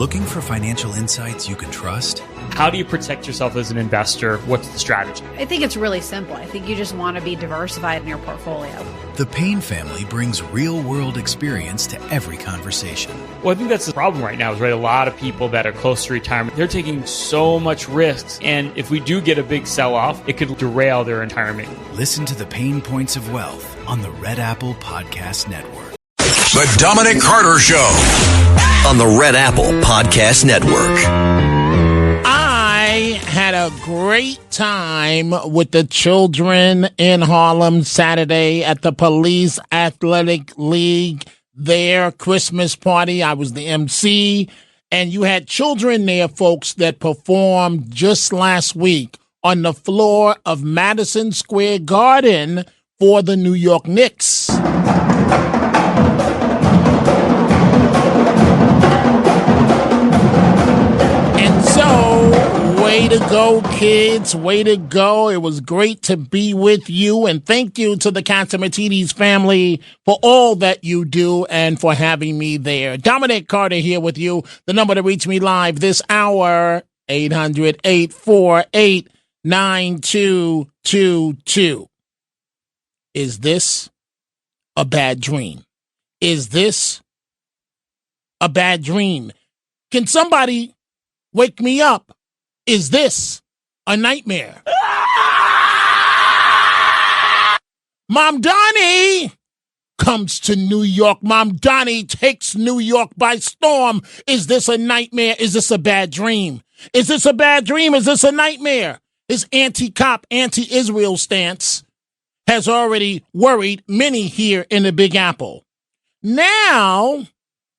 Looking for financial insights you can trust? How do you protect yourself as an investor? What's the strategy? I think it's really simple. I think you just want to be diversified in your portfolio. The Payne family brings real-world experience to every conversation. Well, I think that's the problem right now is, right, a lot of people that are close to retirement, they're taking so much risks. And if we do get a big sell-off, it could derail their retirement. Listen to the Pain Points of Wealth on the Red Apple Podcast Network. The Dominic Carter Show on the Red Apple Podcast Network. I had a great time with the children in Harlem Saturday at the Police Athletic League, their Christmas party. I was the MC, and you had children there, folks, that performed just last week on the floor of Madison Square Garden for the New York Knicks. Way to go, kids. Way to go. It was great to be with you. And thank you to the Catsimatidis family for all that you do and for having me there. Dominic Carter here with you. The number to reach me live this hour, 800-848-9222. Is this a bad dream? Is this a bad dream? Can somebody wake me up? Is this a nightmare? Mom Donnie comes to New York. Mom Donnie takes New York by storm. Is this a nightmare? Is this a bad dream? Is this a bad dream? Is this a nightmare? His anti-cop, anti-Israel stance has already worried many here in the Big Apple. Now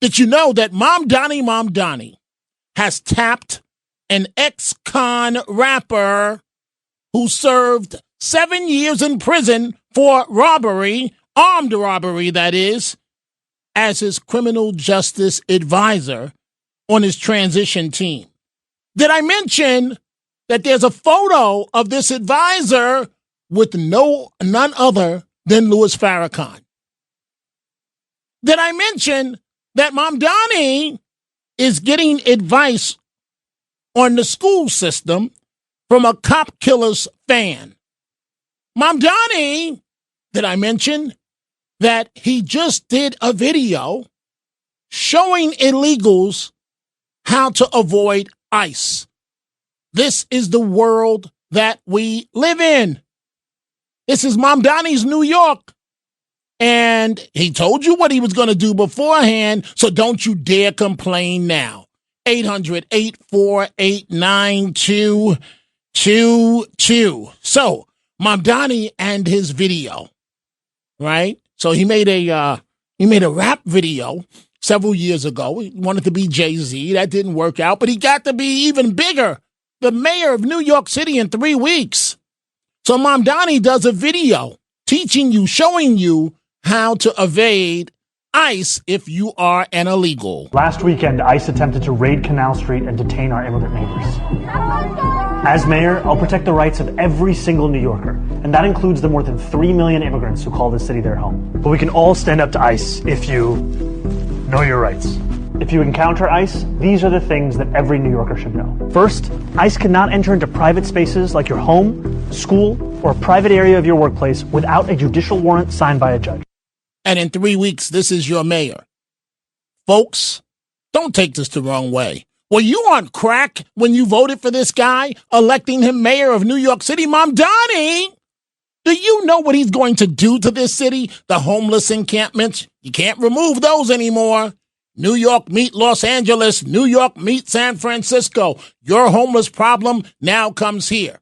that you know that Mom Donnie has tapped an ex-con rapper who served 7 years in prison for robbery, armed robbery, that is, as his criminal justice advisor on his transition team. Did I mention that there's a photo of this advisor with none other than Louis Farrakhan? Did I mention that Mom Donnie is getting advice on the school system from a cop killer's fan? Mom Donnie, did I mention that he just did a video showing illegals how to avoid ICE? This is the world that we live in. This is Mom Donnie's New York. And he told you what he was going to do beforehand, so don't you dare complain now. 800-848-9222. So, Mom Donnie and his video, right? So he made a rap video several years ago. He wanted to be Jay-Z. That didn't work out, but he got to be even bigger, the mayor of New York City in 3 weeks. So Mom Donnie does a video teaching you, showing you how to evade ICE if you are an illegal. Last weekend, ICE attempted to raid Canal Street and detain our immigrant neighbors. As mayor, I'll protect the rights of every single New Yorker, and that includes the more than 3 million immigrants who call this city their home. But we can all stand up to ICE if you know your rights. If you encounter ICE, these are the things that every New Yorker should know. First, ICE cannot enter into private spaces like your home, school, or a private area of your workplace without a judicial warrant signed by a judge. And in 3 weeks, this is your mayor. Folks, don't take this the wrong way. Were you on crack when you voted for this guy, electing him mayor of New York City? Mom Donnie, do you know what he's going to do to this city? The homeless encampments, you can't remove those anymore. New York meet Los Angeles, New York meet San Francisco. Your homeless problem now comes here.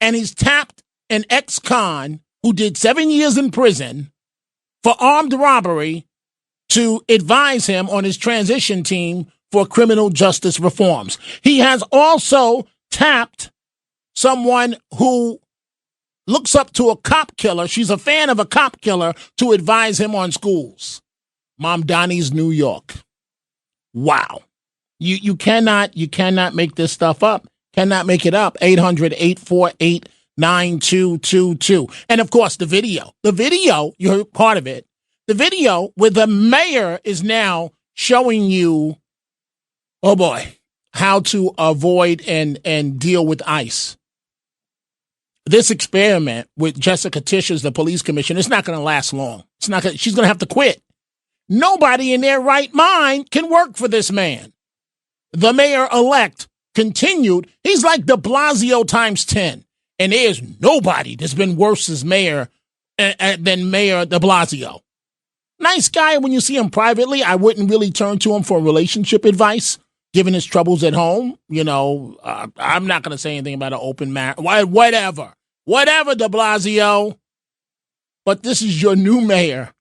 And he's tapped an ex-con who did 7 years in prison for armed robbery to advise him on his transition team for criminal justice reforms. He has also tapped someone who looks up to a cop killer. She's a fan of a cop killer to advise him on schools. Mom Donnie's New York. Wow. You cannot make this stuff up. Cannot make it up. 800-848-9222. And of course, the video, you heard part of it. The video where the mayor is now showing you Oh, boy. How to avoid and deal with ICE. This experiment with Jessica Tisch as the police commissioner, it's not going to last long. She's going to have to quit. Nobody in their right mind can work for this man. The mayor-elect continued. He's like de Blasio times 10. And there's nobody that's been worse as mayor than Mayor de Blasio. Nice guy when you see him privately. I wouldn't really turn to him for relationship advice, given his troubles at home. You know, I'm not going to say anything about an open marriage. Whatever, de Blasio. But this is your new mayor,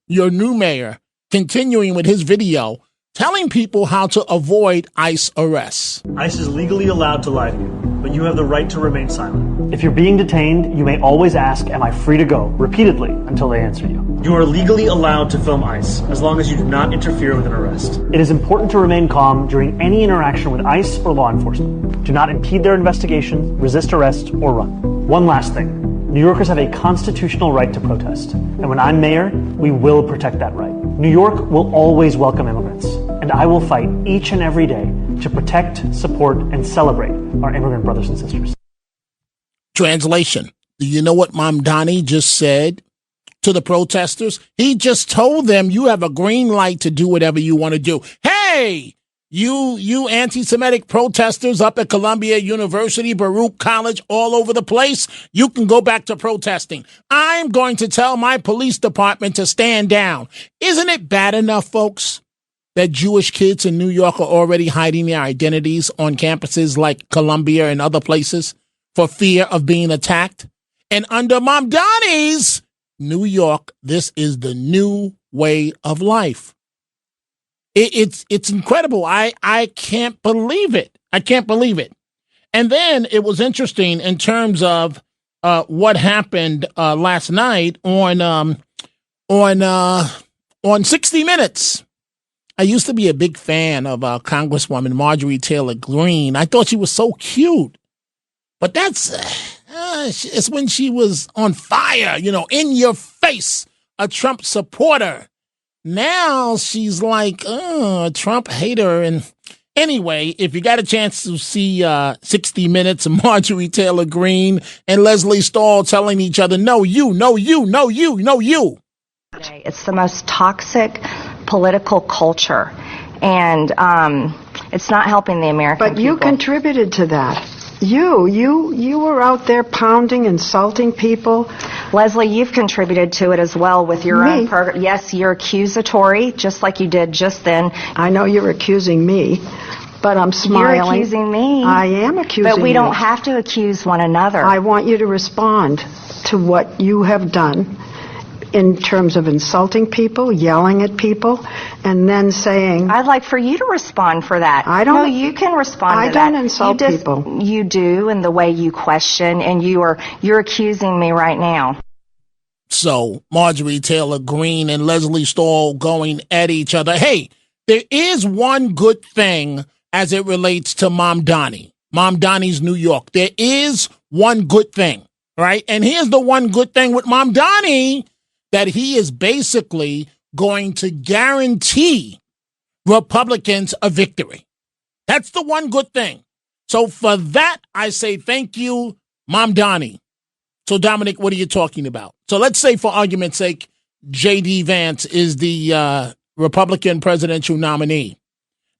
continuing with his video, telling people how to avoid ICE arrests. ICE is legally allowed to lie to you, but you have the right to remain silent. If you're being detained, you may always ask, "Am I free to go?" repeatedly until they answer you. You are legally allowed to film ICE as long as you do not interfere with an arrest. It is important to remain calm during any interaction with ICE or law enforcement. Do not impede their investigation, resist arrest, or run. One last thing. New Yorkers have a constitutional right to protest, and when I'm mayor, we will protect that right. New York will always welcome immigrants, and I will fight each and every day to protect, support, and celebrate our immigrant brothers and sisters. Translation. Do you know what Mamdani just said to the protesters? He just told them you have a green light to do whatever you want to do. Hey, you anti-Semitic protesters up at Columbia University, Baruch College, all over the place, you can go back to protesting. I'm going to tell my police department to stand down. Isn't it bad enough, folks, that Jewish kids in New York are already hiding their identities on campuses like Columbia and other places for fear of being attacked? And under Mamdani's New York, this is the new way of life. It's incredible. I can't believe it. I can't believe it. And then it was interesting in terms of what happened last night on 60 Minutes. I used to be a big fan of Congresswoman Marjorie Taylor Greene. I thought she was so cute. But that's it's when she was on fire, in your face, a Trump supporter. Now she's like a Trump hater. And anyway, if you got a chance to see 60 Minutes, Marjorie Taylor Greene and Leslie Stahl telling each other, no, you, no, you, no, you, no, you. It's the most toxic political culture, and it's not helping the American people. But you contributed to that. You were out there pounding, insulting people. Leslie, you've contributed to it as well with your own program. Yes, you're accusatory, just like you did just then. I know you're accusing me, but I'm smiling. You're accusing me. I am accusing you. But we don't have to accuse one another. I want you to respond to what you have done in terms of insulting people, yelling at people, and then saying... I'd like for you to respond for that. I don't... No, you can respond to that. I don't insult people. You do, in the way you question, and you're accusing me right now. So, Marjorie Taylor Greene and Leslie Stahl going at each other. Hey, there is one good thing as it relates to Mamdani's New York. There is one good thing, right? And here's the one good thing with Mamdani, that he is basically going to guarantee Republicans a victory. That's the one good thing. So for that, I say thank you, Mamdani. So, Dominic, what are you talking about? So let's say, for argument's sake, J.D. Vance is the Republican presidential nominee.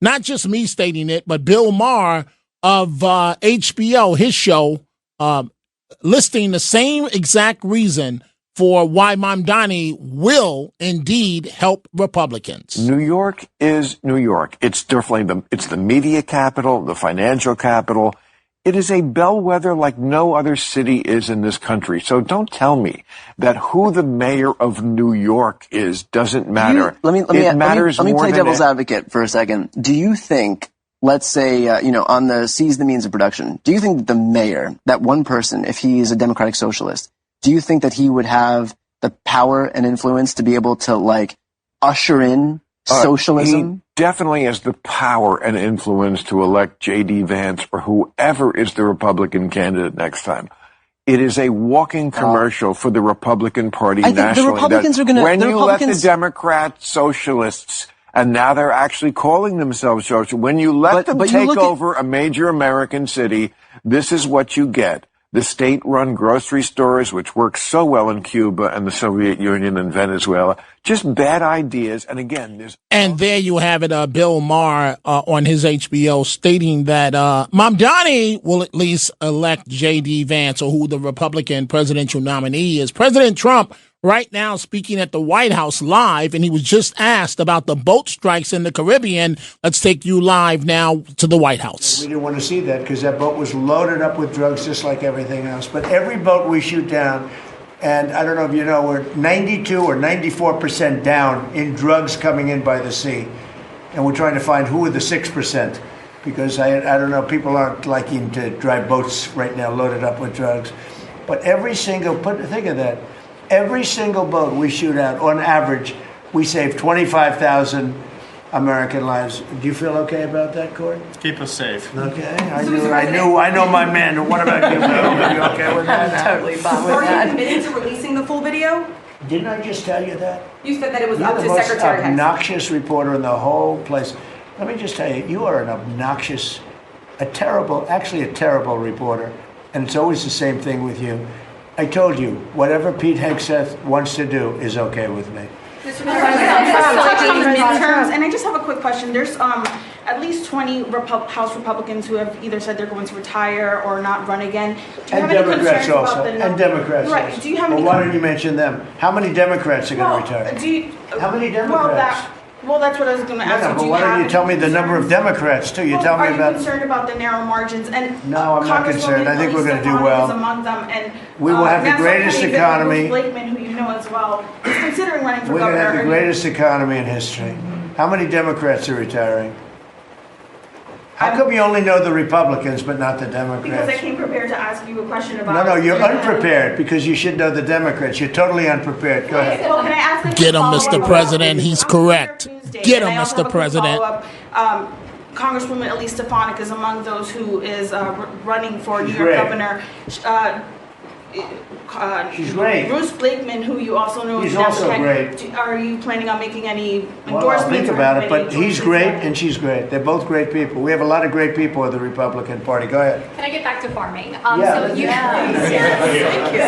Not just me stating it, but Bill Maher of HBO, his show, listing the same exact reason for why Mamdani will indeed help Republicans. New York is New York. It's definitely it's the media capital, the financial capital. It is a bellwether like no other city is in this country. So don't tell me that who the mayor of New York is doesn't matter. Let me play devil's advocate for a second. Do you think, let's say, on the seize the means of production, do you think that the mayor, that one person, if he is a democratic socialist, do you think that he would have the power and influence to be able to, usher in socialism? He definitely has the power and influence to elect J.D. Vance or whoever is the Republican candidate next time. It is a walking commercial for the Republican Party nationally. The Republicans are going to... When you let the Democrat socialists And now they're actually calling themselves social. When you let them take over a major American city, this is what you get. The state-run grocery stores, which worked so well in Cuba and the Soviet Union and Venezuela, just bad ideas. And again, there's... And there you have it, Bill Maher on his HBO stating that Mamdani will at least elect J.D. Vance, or who the Republican presidential nominee is. President Trump right now speaking at the White House live, and he was just asked about the boat strikes in the Caribbean. Let's take you live now to the White House. We didn't want to see that because that boat was loaded up with drugs just like everything else. But every boat we shoot down, and I don't know if you know, we're 92 or 94% down in drugs coming in by the sea. And we're trying to find who are the 6%, because I don't know, people aren't liking to drive boats right now loaded up with drugs. But every single, think of that, every single boat we shoot out, on average, we save 25,000 American lives. Do you feel okay about that, Court? Keep us safe. Okay. I know my man. What about you, Bill? Are you okay with that? I'm totally fine with that. Are you committed to releasing the full video? Didn't I just tell you that? You said that it was You're up to Secretary the most Hicks. obnoxious reporter in the whole place. Let me just tell you, you are an obnoxious, a terrible reporter, and it's always the same thing with you. I told you, whatever Pete Hegseth wants to do is okay with me. Mr. President, touch on the midterms, and I just have a quick question. There's at least 20 House Republicans who have either said they're going to retire or not run again. Do you have any Democrats concerns also. about the And Democrats right? also. Do you have any? Well, why don't you mention them? How many Democrats are going to retire? How many Democrats? Well, that's what I was going to ask you. But why don't you tell me the number of Democrats too? You tell me about. Are you concerned about the narrow margins? And no, I'm not concerned. I think we're going to do well. Among them, and we will have the greatest economy. Blakeman, who you know as well, is considering running for governor. We're going to have the greatest economy in history. How many Democrats are retiring? How come you only know the Republicans but not the Democrats? Because I came prepared to ask you a question about. No, you're unprepared because you should know the Democrats. You're totally unprepared. Go ahead. Well, can I ask Get him, Mr. President. He's correct. Get him, Mr. President. Congresswoman Elise Stefanik is among those who is running for New York governor. She's great. Bruce Blakeman, who you also know, he's also great. Are you planning on making any endorsements? Well, I'll think about it, but he's great and she's great. They're both great people. We have a lot of great people at the Republican Party. Go ahead. Can I get back to farming? Yeah.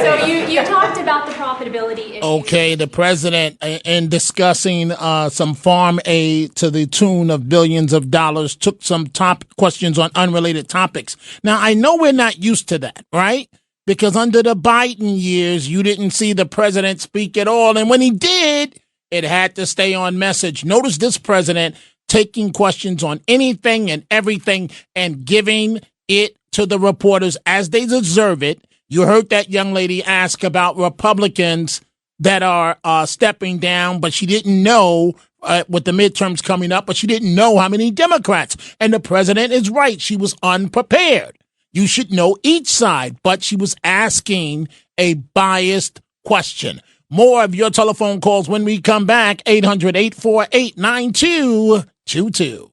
So you talked about the profitability issue. Okay, the president, in discussing some farm aid to the tune of billions of dollars, took some top questions on unrelated topics. Now, I know we're not used to that, right? Because under the Biden years, you didn't see the president speak at all. And when he did, it had to stay on message. Notice this president taking questions on anything and everything and giving it to the reporters as they deserve it. You heard that young lady ask about Republicans that are stepping down, but she didn't know with the midterms coming up, but she didn't know how many Democrats. And the president is right. She was unprepared. You should know each side, but she was asking a biased question. More of your telephone calls when we come back. 800-848-9222.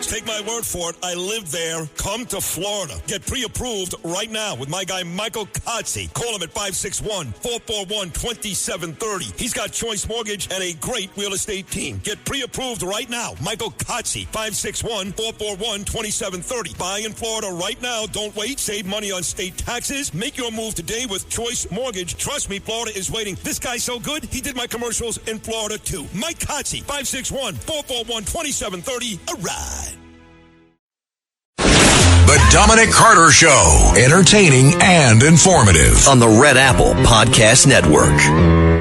Take my word for it. I live there. Come to Florida. Get pre-approved right now with my guy Michael Kotze. Call him at 561-441-2730. He's got Choice Mortgage and a great real estate team. Get pre-approved right now. Michael Kotze, 561-441-2730. Buy in Florida right now. Don't wait. Save money on state taxes. Make your move today with Choice Mortgage. Trust me, Florida is waiting. This guy's so good, he did my commercials in Florida too. Mike Kotze, 561-441-2730. A ride. The Dominic Carter Show. Entertaining and informative. On the Red Apple Podcast Network.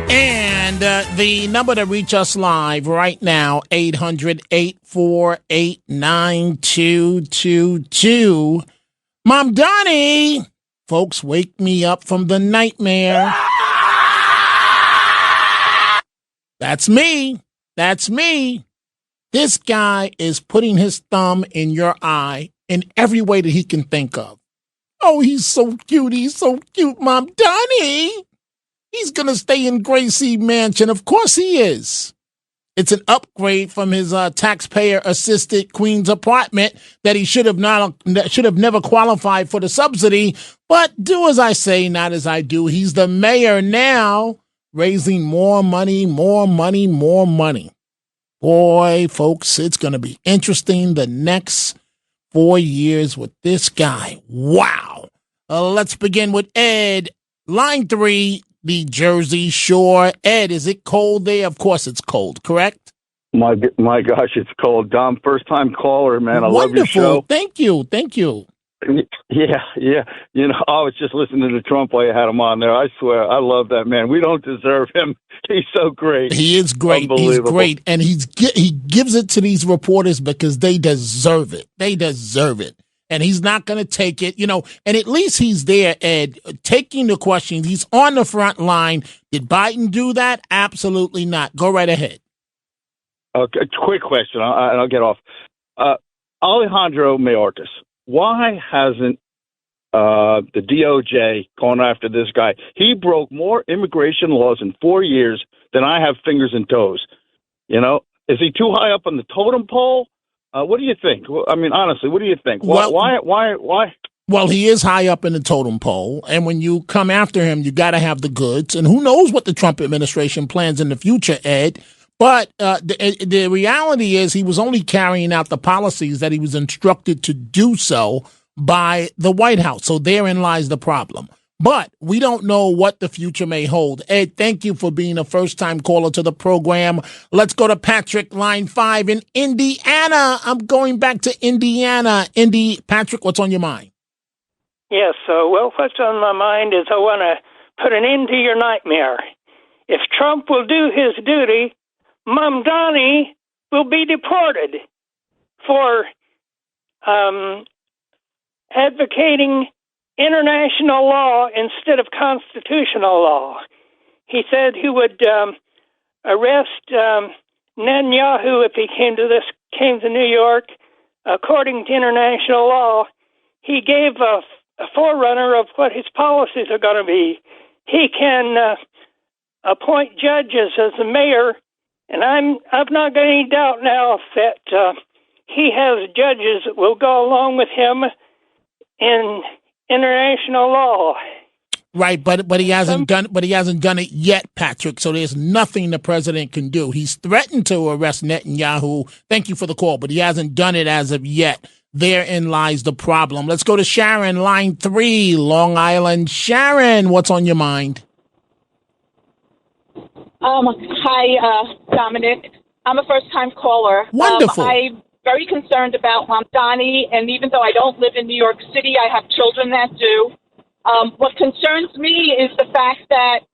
And the number to reach us live right now, 800-848-9222. Mom Donnie! Folks, wake me up from the nightmare. That's me. That's me. This guy is putting his thumb in your eye in every way that he can think of. Oh, he's so cute. He's so cute, Mom Donnie. He's going to stay in Gracie Mansion. Of course he is. It's an upgrade from his taxpayer-assisted Queens apartment that he should have never qualified for the subsidy. But do as I say, not as I do. He's the mayor now, raising more money, more money, more money. Boy, folks, it's going to be interesting the next 4 years with this guy. Wow. Let's begin with Ed. Line 3, the Jersey Shore. Ed, is it cold there? Of course it's cold, correct? My gosh, it's cold. Dom, first-time caller, man. I love your show. Thank you. Yeah. You know, I was just listening to Trump while you had him on there. I swear, I love that man. We don't deserve him. He's so great. He is great. He's great. And he gives it to these reporters because they deserve it. And he's not going to take it, you know, and at least he's there, Ed, taking the questions. He's on the front line. Did Biden do that? Absolutely not. Go right ahead. Okay, quick question, and I'll get off. Alejandro Mayorkas, why hasn't the DOJ gone after this guy? He broke more immigration laws in 4 years than I have fingers and toes. You know, is he too high up on the totem pole? What do you think? I mean, honestly, what do you think? Why? Well, he is high up in the totem pole, and when you come after him, you got to have the goods. And who knows what the Trump administration plans in the future, Ed? But the reality is he was only carrying out the policies that he was instructed to do so by the White House. So therein lies the problem. But we don't know what the future may hold. Ed, thank you for being a first-time caller to the program. Let's go to Patrick, line 5 in Indiana. I'm going back to Indiana. Patrick, what's on your mind? Yes, what's on my mind is I want to put an end to your nightmare. If Trump will do his duty, Mom Donnie will be deported for advocating international law instead of constitutional law. He said he would arrest Netanyahu if he came to New York. According to international law, he gave a forerunner of what his policies are going to be. He can appoint judges as the mayor, and I've not got any doubt now that he has judges that will go along with him in international law. Right, but he hasn't done it yet, Patrick. So there's nothing the president can do. He's threatened to arrest Netanyahu. Thank you for the call, but he hasn't done it as of yet. Therein lies the problem. Let's go to Sharon, line 3, Long Island. Sharon, what's on your mind? Hi, Dominic. I'm a first-time caller. Wonderful. I'm very concerned about Mamdani, and even though I don't live in New York City, I have children that do. What concerns me is the fact that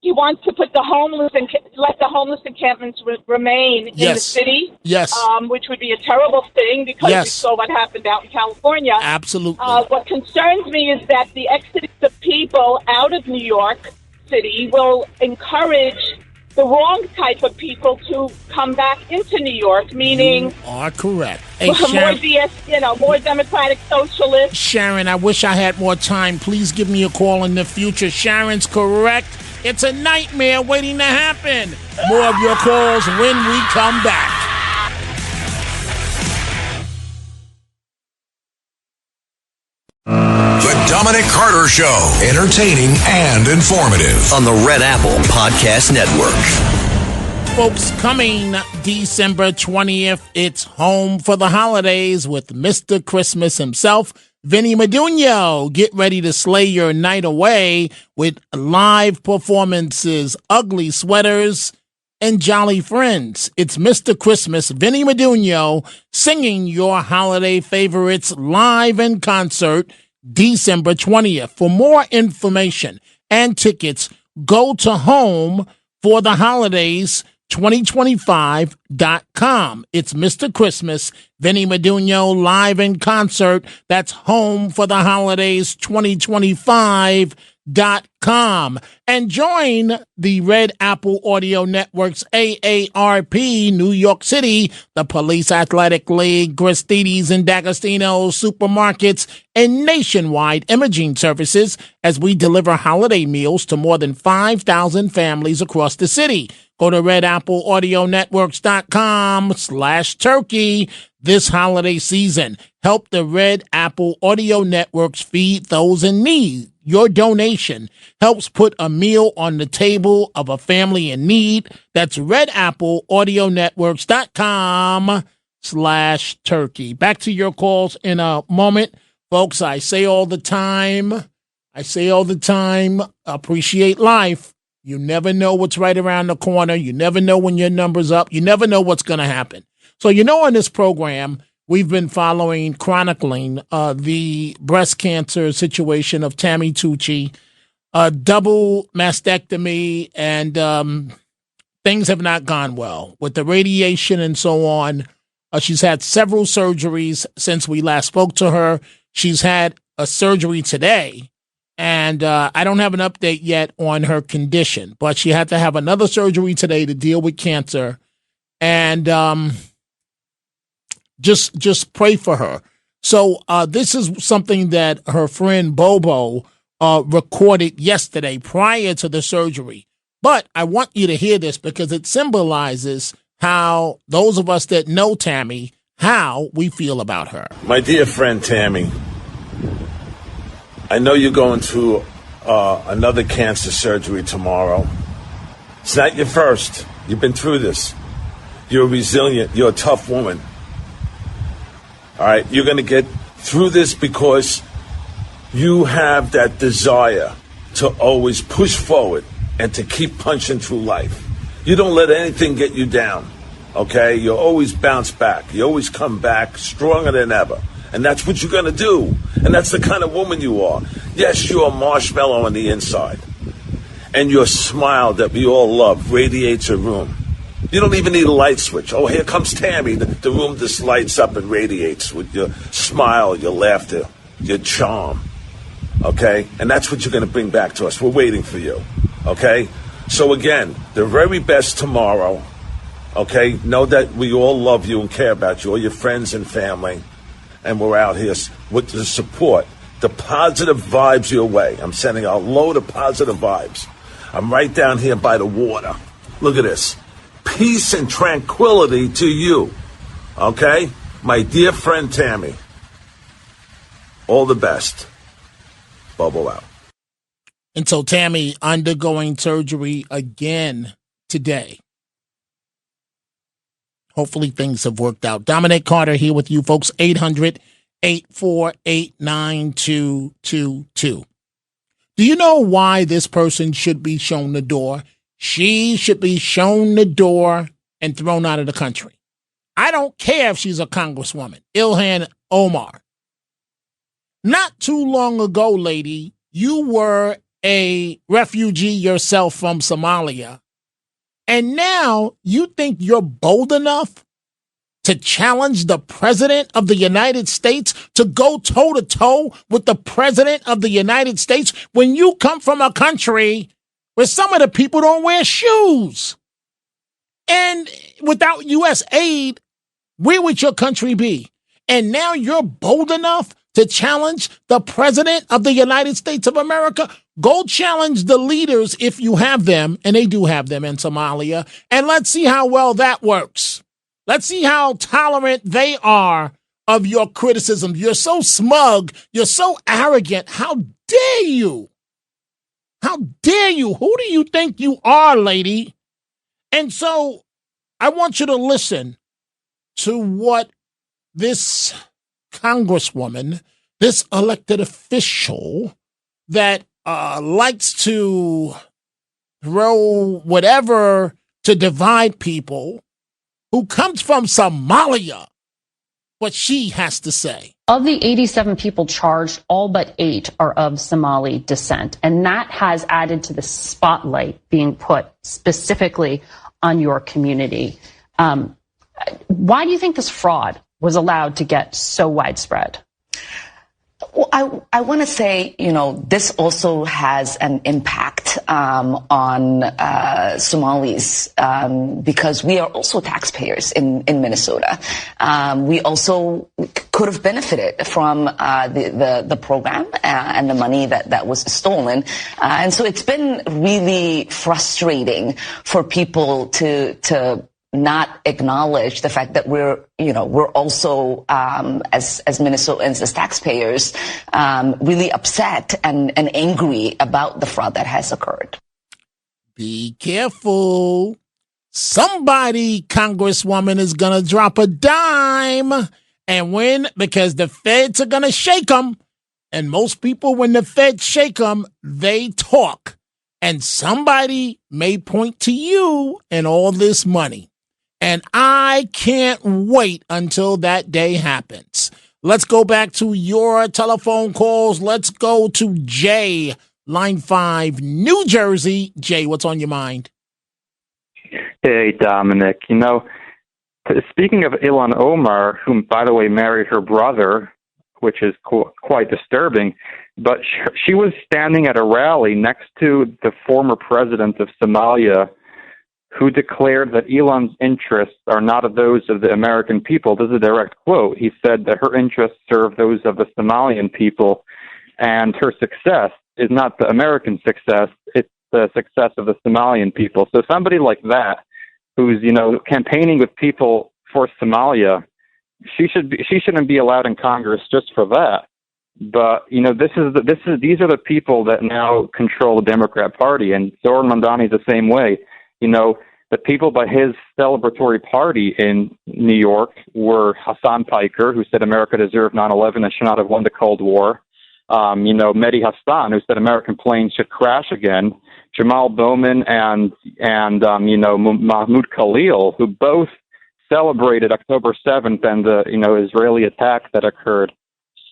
he wants to put let the homeless encampments remain in the city. Yes. Which would be a terrible thing because we saw what happened out in California. Absolutely. What concerns me is that the exodus of people out of New York City will encourage the wrong type of people to come back into New York, meaning... You are correct. Hey, more democratic socialists. Sharon, I wish I had more time. Please give me a call in the future. Sharon's correct. It's a nightmare waiting to happen. More of your calls when we come back. The Dominic Carter Show. Entertaining and informative on the Red Apple Podcast Network. Folks, coming December 20th, it's home for the holidays with Mr. Christmas himself, Vinny Medugno. Get ready to slay your night away with live performances, ugly sweaters, and jolly friends. It's Mr. Christmas, Vinny Medugno, singing your holiday favorites live in concert December 20th. For more information and tickets, go to homefortheholidays2025.com. It's Mr. Christmas, Vinny Medugno, live in concert. That's homefortheholidays2025.com. And join the Red Apple Audio Network's AARP New York City, the Police Athletic League, Gristedes and D'Agostino's supermarkets, and nationwide imaging services as we deliver holiday meals to more than 5,000 families across the city. Go to redappleaudionetworks.com/turkey this holiday season. Help the Red Apple Audio Networks feed those in need. Your donation helps put a meal on the table of a family in need. That's redappleaudionetworks.com/turkey. Back to your calls in a moment. Folks, I say all the time, appreciate life. You never know what's right around the corner. You never know when your number's up. You never know what's going to happen. So, on this program, we've been chronicling the breast cancer situation of Tammy Tucci, double mastectomy, and things have not gone well with the radiation and so on. She's had several surgeries since we last spoke to her. She's had a surgery today. And I don't have an update yet on her condition, but she had to have another surgery today to deal with cancer. And just pray for her. So this is something that her friend Bobo recorded yesterday prior to the surgery. But I want you to hear this because it symbolizes how those of us that know Tammy, how we feel about her. My dear friend Tammy, I know you're going through another cancer surgery tomorrow. It's not your first. You've been through this. You're resilient. You're a tough woman. All right? You're going to get through this because you have that desire to always push forward and to keep punching through life. You don't let anything get you down, okay? You always bounce back. You always come back stronger than ever. And that's what you're going to do. And that's the kind of woman you are. Yes, you're a marshmallow on the inside. And your smile that we all love radiates a room. You don't even need a light switch. Oh, here comes Tammy. The room just lights up and radiates with your smile, your laughter, your charm. Okay? And that's what you're going to bring back to us. We're waiting for you. Okay? So again, the very best tomorrow. Okay? Know that we all love you and care about you, all your friends and family. And we're out here with the support, the positive vibes your way. I'm sending a load of positive vibes. I'm right down here by the water. Look at this. Peace and tranquility to you. Okay? My dear friend Tammy. All the best. Bobo out. And so Tammy undergoing surgery again today. Hopefully things have worked out. Dominic Carter here with you, folks. 800-848-9222. Do you know why this person should be shown the door? She should be shown the door and thrown out of the country. I don't care if she's a congresswoman. Ilhan Omar. Not too long ago, lady, you were a refugee yourself from Somalia. And now you think you're bold enough to challenge the president of the United States, to go toe-to-toe with the president of the United States when you come from a country where some of the people don't wear shoes. And without U.S. aid, where would your country be? And now you're bold enough to challenge the president of the United States of America? Go challenge the leaders if you have them, and they do have them in Somalia, and let's see how well that works. Let's see how tolerant they are of your criticism. You're so smug. You're so arrogant. How dare you? How dare you? Who do you think you are, lady? And so I want you to listen to what this congresswoman, this elected official that likes to throw whatever to divide people, who comes from Somalia, what she has to say. Of the 87 people charged, all but 8 are of Somali descent. And that has added to the spotlight being put specifically on your community. Why do you think this fraud was allowed to get so widespread? Well, I want to say, this also has an impact on Somalis because we are also taxpayers in Minnesota. We also could have benefited from the program and the money that was stolen. And so it's been really frustrating for people to not acknowledge the fact that we're also, as Minnesotans, as taxpayers, really upset and angry about the fraud that has occurred. Be careful. Somebody, Congresswoman, is going to drop a dime and win because the feds are going to shake them. And most people, when the feds shake them, they talk. And somebody may point to you and all this money. And I can't wait until that day happens. Let's go back to your telephone calls. Let's go to Jay, line 5, New Jersey. Jay, what's on your mind? Hey, Dominic. Speaking of Ilhan Omar, whom, by the way, married her brother, which is quite disturbing, but she was standing at a rally next to the former president of Somalia, who declared that Elon's interests are not those of the American people. This is a direct quote. He said that her interests serve those of the Somalian people, and her success is not the American success, it's the success of the Somalian people. So somebody like that, who's, campaigning with people for Somalia, she shouldn't be allowed in Congress just for that. But, these are the people that now control the Democrat Party, and Zoran Mandani is the same way. The people by his celebratory party in New York were Hassan Piker, who said America deserved 9/11 and should not have won the Cold War. Mehdi Hassan, who said American planes should crash again. Jamal Bowman and Mahmoud Khalil, who both celebrated October 7th and the Israeli attack that occurred.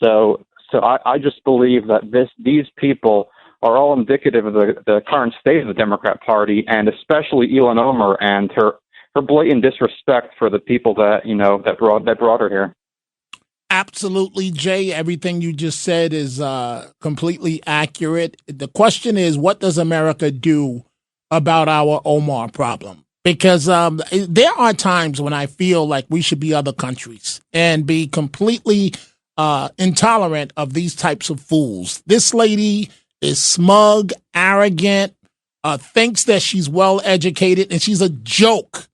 So I just believe that these people are all indicative of the current state of the Democrat Party, and especially Ilhan Omar and her blatant disrespect for the people that that brought her here. Absolutely, Jay. Everything you just said is completely accurate. The question is, what does America do about our Omar problem? Because there are times when I feel like we should be other countries and be completely intolerant of these types of fools. This lady is smug, arrogant, thinks that she's well educated, and she's a joke.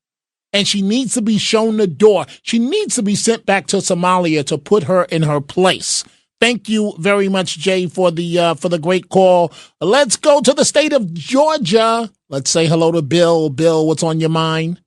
And she needs to be shown the door. She needs to be sent back to Somalia to put her in her place. Thank you very much, Jay, for the great call. Let's go to the state of Georgia. Let's say hello to Bill. Bill, what's on your mind?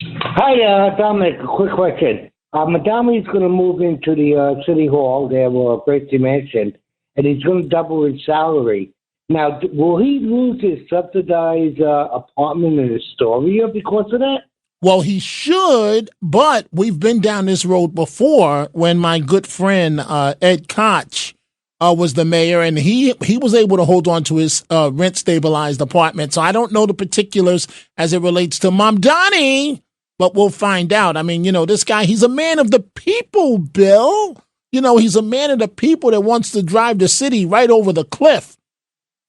Hi, Dominic. A quick question. Madami's going to move into the city hall there, Gracie Mansion, and he's going to double his salary. Now, will he lose his subsidized apartment in Astoria because of that? Well, he should, but we've been down this road before when my good friend Ed Koch was the mayor, and he was able to hold on to his rent-stabilized apartment. So I don't know the particulars as it relates to Mamdani, but we'll find out. I mean, this guy, he's a man of the people, Bill. He's a man of the people that wants to drive the city right over the cliff.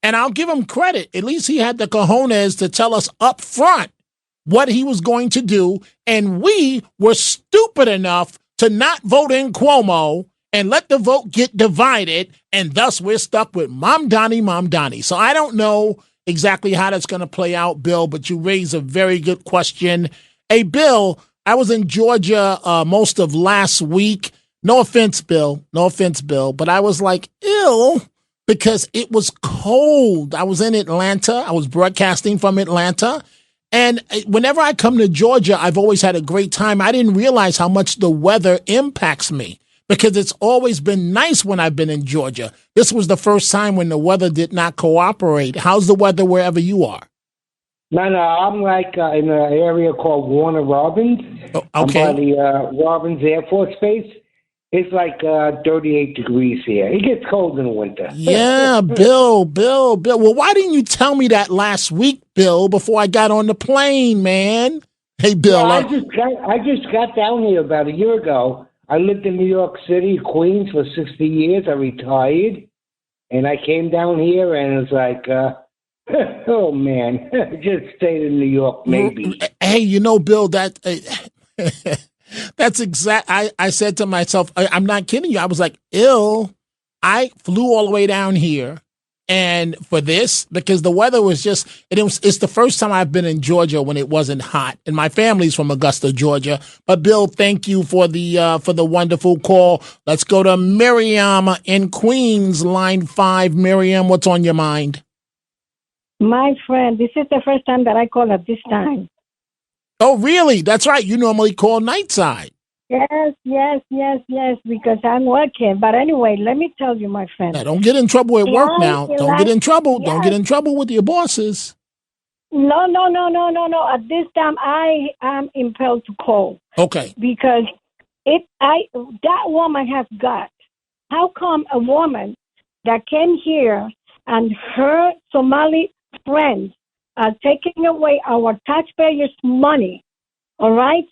And I'll give him credit. At least he had the cojones to tell us up front what he was going to do. And we were stupid enough to not vote in Cuomo and let the vote get divided. And thus we're stuck with Mamdani. So I don't know exactly how that's going to play out, Bill, but you raise a very good question. Hey, Bill, I was in Georgia most of last week. No offense, Bill, but I was like ill because it was cold. I was in Atlanta. I was broadcasting from Atlanta. And whenever I come to Georgia, I've always had a great time. I didn't realize how much the weather impacts me because it's always been nice when I've been in Georgia. This was the first time when the weather did not cooperate. How's the weather wherever you are? No, I'm like in an area called Warner Robins. Oh, okay. I'm by the Robins Air Force Base. It's like 38 degrees here. It gets cold in the winter. Yeah, Bill. Well, why didn't you tell me that last week, Bill, before I got on the plane, man? Hey, Bill. Well, I just got down here about a year ago. I lived in New York City, Queens for 60 years. I retired, and I came down here, and it was like, oh man, just stayed in New York, maybe. Hey, Bill, that that's exact. I said to myself, I'm not kidding you. I was like, I flew all the way down here. And for this, because the weather was just, it's the first time I've been in Georgia when it wasn't hot. And my family's from Augusta, Georgia. But Bill, thank you for the wonderful call. Let's go to Miriam in Queens, line 5. Miriam, what's on your mind? My friend, this is the first time that I call at this time. Oh, really? That's right. You normally call nightside. Yes, because I'm working. But anyway, let me tell you, my friend. Now, don't get in trouble at work now. Don't get in trouble. Yes. Don't get in trouble with your bosses. No. At this time, I am impelled to call. Okay. Because that woman has got. How come a woman that came here and her Somali friends are taking away our taxpayers' money, all right,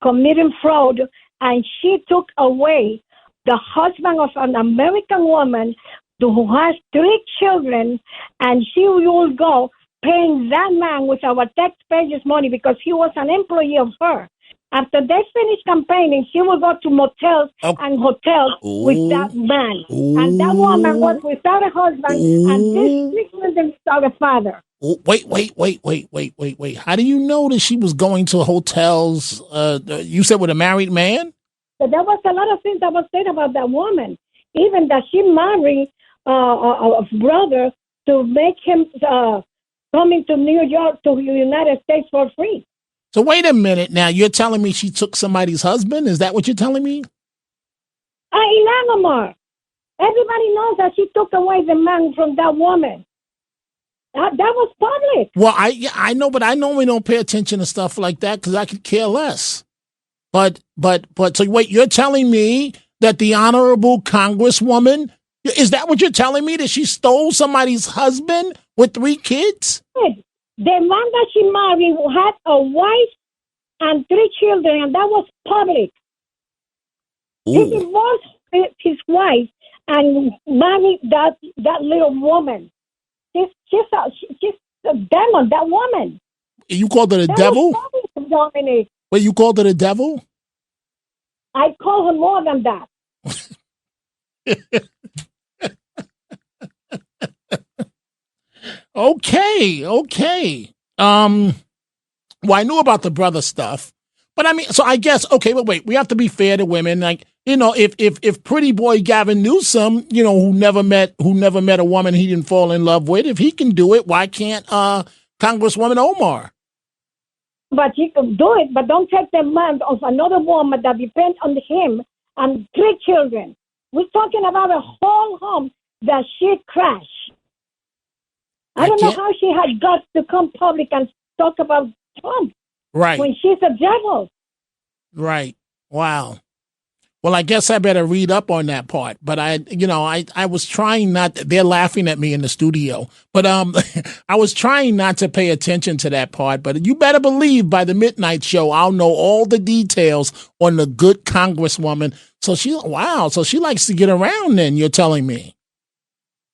committing fraud, and she took away the husband of an American woman who has 3 children, and she will go paying that man with our taxpayers' money because he was an employee of her. After they finish campaigning, she will go to motels and hotels with that man. And that woman was without a husband, and this 6 children without a father. Wait. How do you know that she was going to hotels, you said with a married man? So there was a lot of things that was said about that woman. Even that she married a brother to make him coming to New York, to the United States for free. So wait a minute now. You're telling me she took somebody's husband? Is that what you're telling me? Ilangamar. Everybody knows that she took away the man from that woman. That was public. Well, I know, but I normally don't pay attention to stuff like that because I could care less. But so wait, you're telling me that the honorable Congresswoman, is that what you're telling me, that she stole somebody's husband with 3 kids? The man that she married had a wife and 3 children, and that was public. Ooh. He divorced his wife and married that little woman. She's a demon, that woman. You called her the devil? Dominic. Wait, you called her the devil? I call her more than that. Okay. Well, I knew about the brother stuff, but I mean, so I guess, okay, but wait, we have to be fair to women. Like, if pretty boy Gavin Newsom, who never met a woman he didn't fall in love with, if he can do it, why can't Congresswoman Omar? But he can do it, but don't take the man of another woman that depends on him and 3 children. We're talking about a whole home that she crashed. I don't know how she had guts to come public and talk about Trump. Right. When she's a devil. Right. Wow. Well, I guess I better read up on that part. But I was trying not. They're laughing at me in the studio. But I was trying not to pay attention to that part. But you better believe by the midnight show, I'll know all the details on the good Congresswoman. So she likes to get around. Then you're telling me.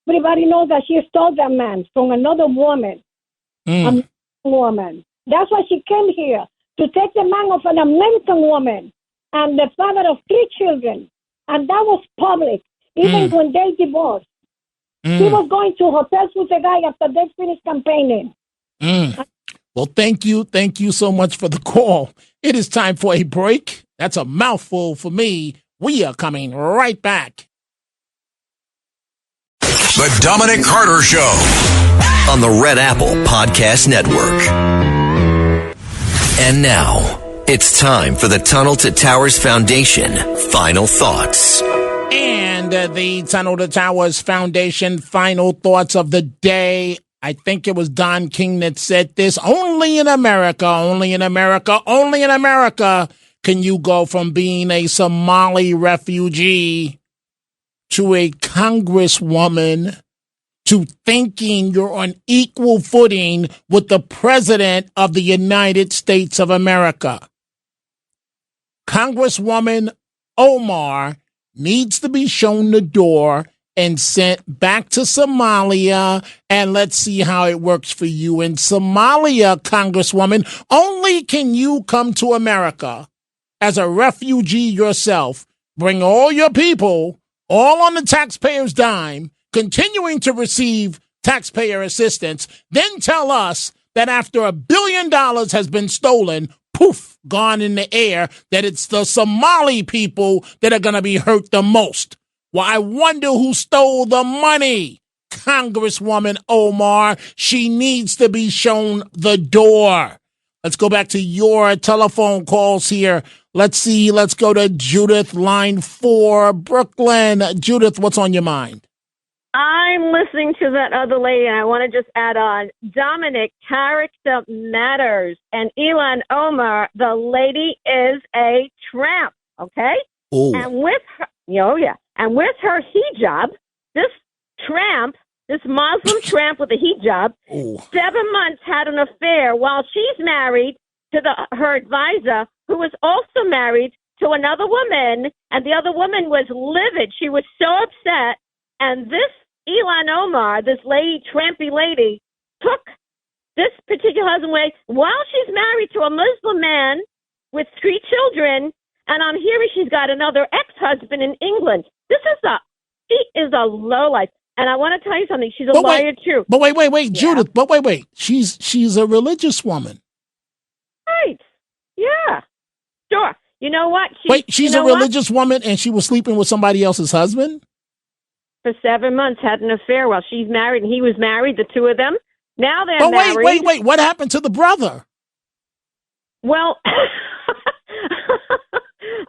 Everybody knows that she stole that man from another woman. A woman. That's why she came here, to take the man of an American woman and the father of 3 children. And that was public, even when they divorced. He was going to hotels with the guy after they finished campaigning. Well, thank you. Thank you so much for the call. It is time for a break. That's a mouthful for me. We are coming right back. The Dominic Carter Show on the Red Apple Podcast Network. And now, it's time for the Tunnel to Towers Foundation Final Thoughts. And the Tunnel to Towers Foundation Final Thoughts of the day. I think it was Don King that said this. Only in America can you go from being a Somali refugee to a congresswoman to thinking you're on equal footing with the president of the United States of America. Congresswoman Omar needs to be shown the door and sent back to Somalia, and let's see how it works for you in Somalia, Congresswoman. Only can you come to America as a refugee yourself, bring all your people, all on the taxpayer's dime, continuing to receive taxpayer assistance, then tell us that after $1 billion has been stolen, poof, gone in the air, that it's the Somali people that are going to be hurt the most. Well, I wonder who stole the money. Congresswoman Omar, she needs to be shown the door. Let's go back to your telephone calls here. Let's see. Let's go to Judith, line 4, Brooklyn. Judith, what's on your mind? I'm listening to that other lady, and I want to just add on. Dominic, character matters. And Ilhan Omar, the lady is a tramp, okay? Ooh. And with her, and with her hijab, this tramp, this Muslim tramp with a hijab, 7 months had an affair while she's married to her advisor, who was also married to another woman, and the other woman was livid. She was so upset, and this Ilhan Omar, this lady, trampy lady, took this particular husband away while she's married to a Muslim man with 3 children, and I'm hearing she's got another ex-husband in England. She is a lowlife. And I want to tell you something. She's a liar too. But wait, Judith. But wait. She's a religious woman. Right. Yeah. Sure. You know what? She's a religious woman, and she was sleeping with somebody else's husband? For 7 months, had an affair while she's married, and he was married, the two of them. Now they're married. Wait. What happened to the brother? Well,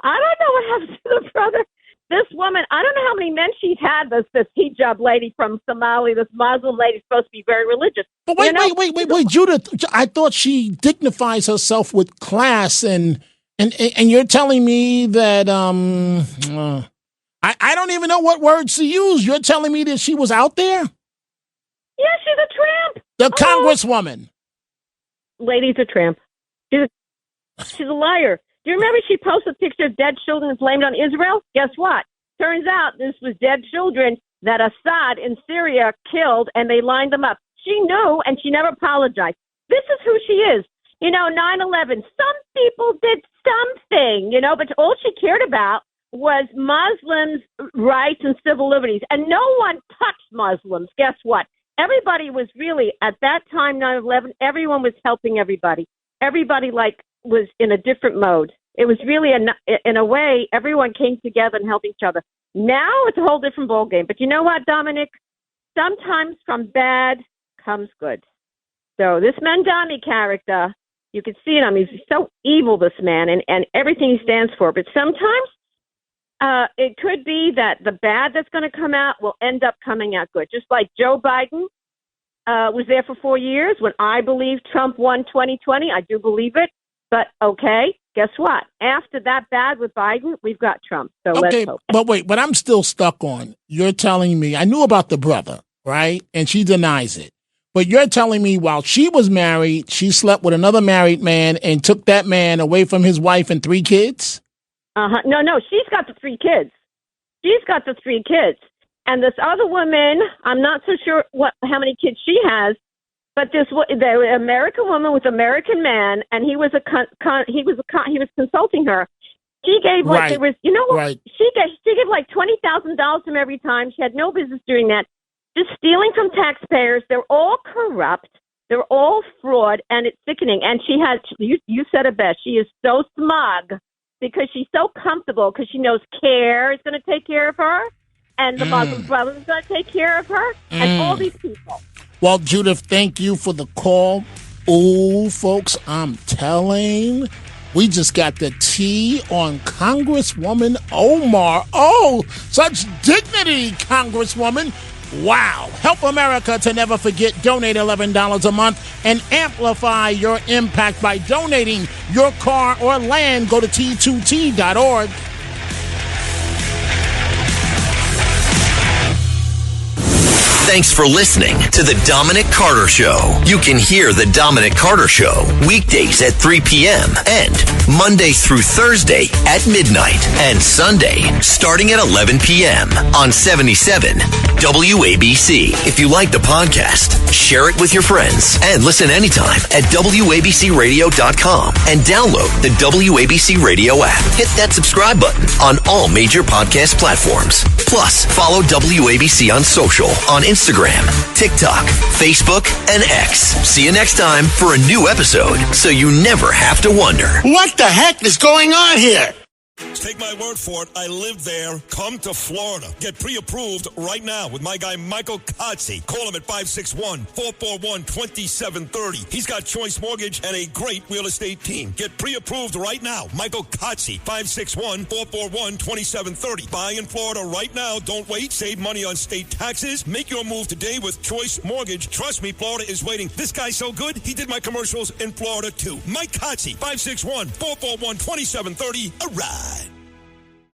I don't know what happened to the brother. This woman, I don't know how many men she's had, this hijab lady from Somalia, this Muslim lady supposed to be very religious. But wait, Judith, I thought she dignifies herself with class, and you're telling me that, I don't even know what words to use. You're telling me that she was out there? Yeah, she's a tramp. The Congresswoman. Lady's a tramp. She's a liar. Do you remember she posted a picture of dead children blamed on Israel? Guess what? Turns out this was dead children that Assad in Syria killed, and they lined them up. She knew, and she never apologized. This is who she is. 9/11, some people did something, but all she cared about was Muslims' rights and civil liberties. And no one touched Muslims. Guess what? Everybody was really, at that time, 9/11, everyone was helping everybody. Everybody, was in a different mode. It was really, in a way, everyone came together and helped each other. Now it's a whole different ballgame. But you know what, Dominic? Sometimes from bad comes good. So this Mandani character, you can see it on him. He's so evil, this man, and everything he stands for. But sometimes it could be that the bad that's going to come out will end up coming out good. Just like Joe Biden was there for 4 years. When I believe Trump won 2020, I do believe it. But, okay, guess what? After that bad with Biden, we've got Trump. So let's hope. But I'm still stuck on, you're telling me, I knew about the brother, right? And she denies it. But you're telling me while she was married, she slept with another married man and took that man away from his wife and 3 kids? No, she's got the 3 kids. She's got the 3 kids. And this other woman, I'm not so sure how many kids she has, but the American woman with American man, and he was consulting her. She gave she gave like $20,000 to him every time. She had no business doing that. Just stealing from taxpayers. They're all corrupt. They're all fraud, and it's sickening. And she has, you said it best. She is so smug because she's so comfortable because she knows CARE is going to take care of her, and the Muslim Brothers is going to take care of her, and all these people. Well, Judith, thank you for the call. Oh, folks, I'm telling, we just got the tea on Congresswoman Omar. Oh, such dignity, Congresswoman. Wow. Help America to never forget. Donate $11 a month and amplify your impact by donating your car or land. Go to T2T.org. Thanks for listening to The Dominic Carter Show. You can hear The Dominic Carter Show weekdays at 3 p.m. and Monday through Thursday at midnight and Sunday starting at 11 p.m. on 77 WABC. If you like the podcast, share it with your friends and listen anytime at WABCRadio.com and download the WABC Radio app. Hit that subscribe button on all major podcast platforms. Plus, follow WABC on social on Instagram, TikTok, Facebook, and X. See you next time for a new episode so you never have to wonder. What the heck is going on here? Take my word for it. I live there. Come to Florida. Get pre-approved right now with my guy Michael Kotze. Call him at 561-441-2730. He's got Choice Mortgage and a great real estate team. Get pre-approved right now. Michael Kotze, 561-441-2730. Buy in Florida right now. Don't wait. Save money on state taxes. Make your move today with Choice Mortgage. Trust me, Florida is waiting. This guy's so good, he did my commercials in Florida too. Mike Kotze, 561-441-2730. All right.